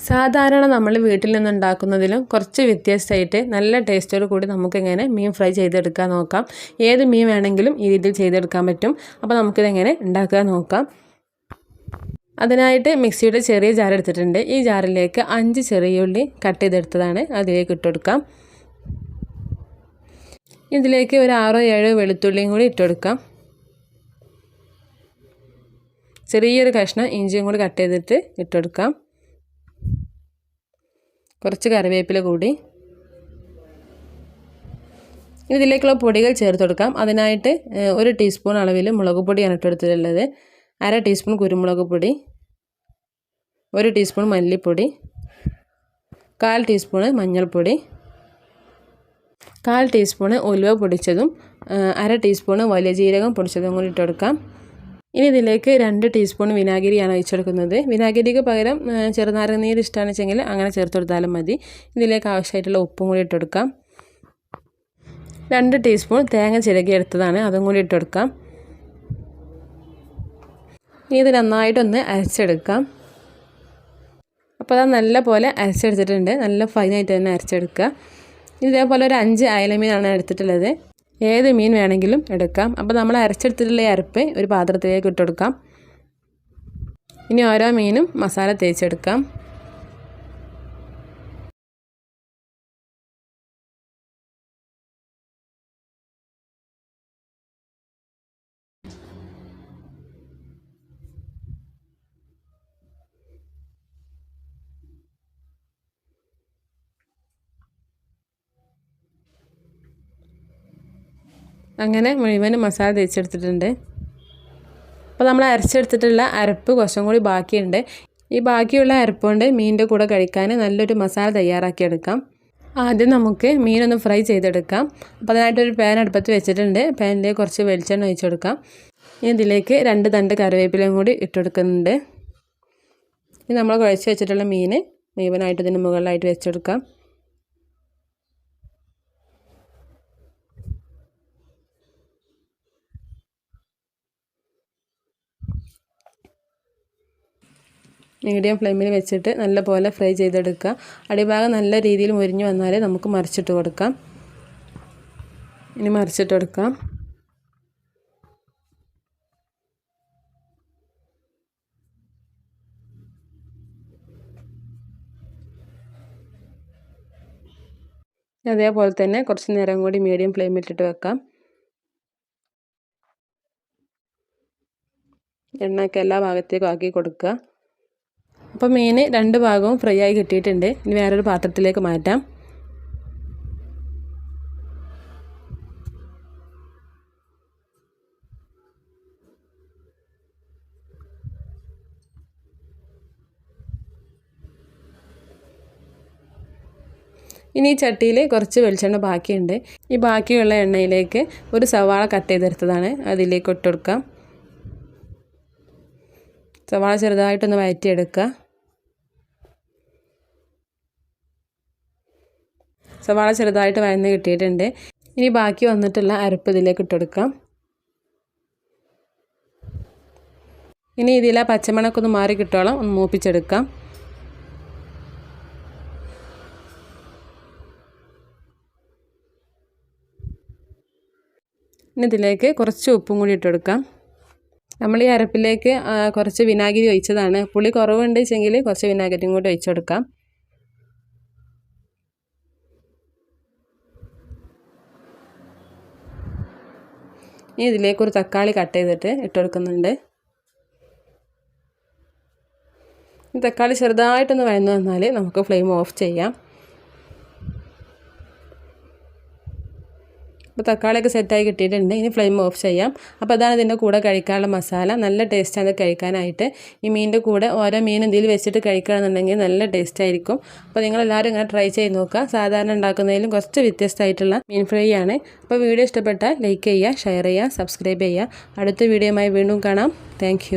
സാധാരണ നമ്മൾ വീട്ടിൽ നിന്ന് ഉണ്ടാക്കുന്നതിലും കുറച്ച് വ്യത്യസ്തമായിട്ട് നല്ല ടേസ്റ്റോട് കൂടി നമുക്കെങ്ങനെ മീൻ ഫ്രൈ ചെയ്തെടുക്കാൻ നോക്കാം. ഏത് മീൻ വേണമെങ്കിലും ഈ രീതിയിൽ ചെയ്തെടുക്കാൻ പറ്റും. അപ്പോൾ നമുക്കിതെങ്ങനെ ഉണ്ടാക്കാൻ നോക്കാം. അതിനായിട്ട് മിക്സിയുടെ ചെറിയ ജാർ എടുത്തിട്ടുണ്ട്. ഈ ജാറിലേക്ക് 5 ചെറിയ ഉള്ളി കട്ട് ചെയ്തെടുത്തതാണ് അതിലേക്ക് ഇട്ടുകൊടുക്കാം. ഇതിലേക്ക് ഒരു 6-7 വെളുത്തുള്ളിയും കൂടി ഇട്ടുകൊടുക്കാം. ചെറിയൊരു കഷ്ണം ഇഞ്ചിയും കൂടി കട്ട് ചെയ്തിട്ട് ഇട്ടുകൊടുക്കാം. കുറച്ച് കറിവേപ്പില കൂടി. ഇതിലേക്കുള്ള പൊടികൾ ചേർത്ത് കൊടുക്കാം. അതിനായിട്ട് 1 ടീസ്പൂൺ അളവിൽ മുളക് പൊടിയാണ് ഇട്ടെടുത്തിട്ടുള്ളത്. 1/2 ടീസ്പൂൺ കുരുമുളക് പൊടി, 1 ടീസ്പൂൺ മല്ലിപ്പൊടി, 1/4 ടീസ്പൂൺ മഞ്ഞൾപ്പൊടി, 1/4 ടീസ്പൂൺ ഉലുവ പൊടിച്ചതും 1/2 ടീസ്പൂൺ വലിയ ജീരകം പൊടിച്ചതും കൂടി ഇട്ടുകൊടുക്കാം. ഇനി ഇതിലേക്ക് 2 ടീസ്പൂൺ വിനാഗിരിയാണ് ഒഴിച്ചെടുക്കുന്നത്. വിനാഗിരിക്ക് പകരം ചെറുനാരങ്ങ നീര് ഇഷ്ടമാണെന്ന് വെച്ചെങ്കിൽ അങ്ങനെ ചേർത്ത് കൊടുത്താലും മതി. ഇതിലേക്ക് ആവശ്യമായിട്ടുള്ള ഉപ്പും കൂടി ഇട്ടുകൊടുക്കാം. 2 ടീസ്പൂൺ തേങ്ങ ചിരകി എടുത്തതാണ്, അതും കൂടി ഇട്ടുകൊടുക്കാം. ഇനി ഇത് നന്നായിട്ടൊന്ന് അരച്ചെടുക്കാം. അപ്പോൾ അത് നല്ല പോലെ അരച്ചെടുത്തിട്ടുണ്ട്. നല്ല ഫൈനായിട്ട് തന്നെ അരച്ചെടുക്കുക. ഇതേപോലെ ഒരു 5 അയല മീനാണ് എടുത്തിട്ടുള്ളത്. ഏത് മീൻ വേണമെങ്കിലും എടുക്കാം. അപ്പോൾ നമ്മൾ അരച്ചെടുത്തിട്ടുള്ള ഈ അരപ്പ് ഒരു പാത്രത്തിലേക്ക് ഇട്ടുകൊടുക്കാം. ഇനി ഓരോ മീനും മസാല തേച്ചെടുക്കാം. അങ്ങനെ മുഴുവനും മസാല തേച്ചെടുത്തിട്ടുണ്ട്. അപ്പോൾ നമ്മൾ അരച്ചെടുത്തിട്ടുള്ള അരപ്പ് കുറച്ചും കൂടി ബാക്കിയുണ്ട്. ഈ ബാക്കിയുള്ള അരപ്പ് കൊണ്ട് മീനിൻ്റെ കൂടെ കഴിക്കാൻ നല്ലൊരു മസാല തയ്യാറാക്കിയെടുക്കാം. ആദ്യം നമുക്ക് മീനൊന്ന് ഫ്രൈ ചെയ്തെടുക്കാം. അപ്പോൾ അതിനായിട്ടൊരു പാൻ അടുപ്പത്ത് വെച്ചിട്ടുണ്ട്. പാനിലേക്ക് കുറച്ച് വെളിച്ചെണ്ണ ഒഴിച്ചു കൊടുക്കാം. ഇനി ഇതിലേക്ക് 2 തണ്ട് കറിവേപ്പിലയും കൂടി ഇട്ടുകൊടുക്കുന്നുണ്ട്. ഇനി നമ്മൾ കുഴച്ച് വെച്ചിട്ടുള്ള മീൻ മുഴുവനായിട്ട് ഇതിന് മുകളിലായിട്ട് വെച്ചെടുക്കാം. മീഡിയം ഫ്ലെയിമിൽ വെച്ചിട്ട് നല്ലപോലെ ഫ്രൈ ചെയ്തെടുക്കുക. അടിഭാഗം നല്ല രീതിയിൽ മുരിഞ്ഞു വന്നാൽ നമുക്ക് മറിച്ചിട്ട് കൊടുക്കാം. ഇനി മറിച്ചിട്ട് കൊടുക്കാം. അതേപോലെ തന്നെ കുറച്ച് നേരം കൂടി മീഡിയം ഫ്ലെയിമിലിട്ടിട്ട് വെക്കാം. എണ്ണയൊക്കെ എല്ലാ ഭാഗത്തേക്കും ആക്കി കൊടുക്കുക. അപ്പോൾ മീൻ 2 ഭാഗവും ഫ്രൈ ആയി കിട്ടിയിട്ടുണ്ട്. ഇനി വേറൊരു പാത്രത്തിലേക്ക് മാറ്റാം. ഇനി ഈ ചട്ടിയിൽ കുറച്ച് വെളിച്ചെണ്ണ ബാക്കിയുണ്ട്. ഈ ബാക്കിയുള്ള എണ്ണയിലേക്ക് ഒരു സവാള കട്ട് ചെയ്തെടുത്തതാണ് അതിലേക്ക് ഇട്ട് കൊടുക്കാം. സവാള ചെറുതായിട്ടൊന്ന് വഴറ്റിയെടുക്കുക. സവാള ചെറുതായിട്ട് വഴന്ന് കിട്ടിയിട്ടുണ്ട്. ഇനി ബാക്കി വന്നിട്ടുള്ള അരപ്പ് ഇതിലേക്ക് ഇട്ടെടുക്കാം. ഇനി ഇതിലെ പച്ചമണമൊക്കെ ഒന്ന് മാറി കിട്ടോളം ഒന്ന് മൂപ്പിച്ചെടുക്കാം. ഇനി ഇതിലേക്ക് കുറച്ച് ഉപ്പും കൂടി ഇട്ടെടുക്കാം. നമ്മൾ ഈ അരപ്പിലേക്ക് കുറച്ച് വിനാഗിരി ഒഴിച്ചതാണ്. പുളി കുറവുണ്ട് വെച്ചെങ്കിൽ കുറച്ച് വിനാഗിരിയും കൂടി ഒഴിച്ചു കൊടുക്കാം. ഇനി ഇതിലേക്ക് ഒരു തക്കാളി കട്ട് ചെയ്തിട്ട് ഇട്ട് കൊടുക്കുന്നുണ്ട്. ഈ തക്കാളി ചെറുതായിട്ടൊന്ന് വഴന്നു വന്നാൽ നമുക്ക് ഫ്ലെയിം ഓഫ് ചെയ്യാം. അപ്പോൾ തക്കാളിയൊക്കെ സെറ്റായി കിട്ടിയിട്ടുണ്ട്. ഇനി ഫ്ലെയിം ഓഫ് ചെയ്യാം. അപ്പോൾ അതാണ് ഇതിൻ്റെ കൂടെ കഴിക്കാനുള്ള മസാല. നല്ല ടേസ്റ്റാണ് അത് കഴിക്കാനായിട്ട്. ഈ മീനിൻ്റെ കൂടെ ഓരോ മീൻ എന്തെങ്കിലും വെച്ചിട്ട് കഴിക്കുകയാണെന്നുണ്ടെങ്കിൽ നല്ല ടേസ്റ്റായിരിക്കും. അപ്പോൾ നിങ്ങളെല്ലാവരും ഇങ്ങനെ ട്രൈ ചെയ്ത് നോക്കുക. സാധാരണ ഉണ്ടാക്കുന്നതിലും കുറച്ച് വ്യത്യസ്തമായിട്ടുള്ള മീൻ ഫ്രൈ ആണ്. അപ്പോൾ വീഡിയോ ഇഷ്ടപ്പെട്ടാൽ ലൈക്ക് ചെയ്യുക, ഷെയർ ചെയ്യുക, സബ്സ്ക്രൈബ് ചെയ്യുക. അടുത്ത വീഡിയോയുമായി വീണ്ടും കാണാം. താങ്ക്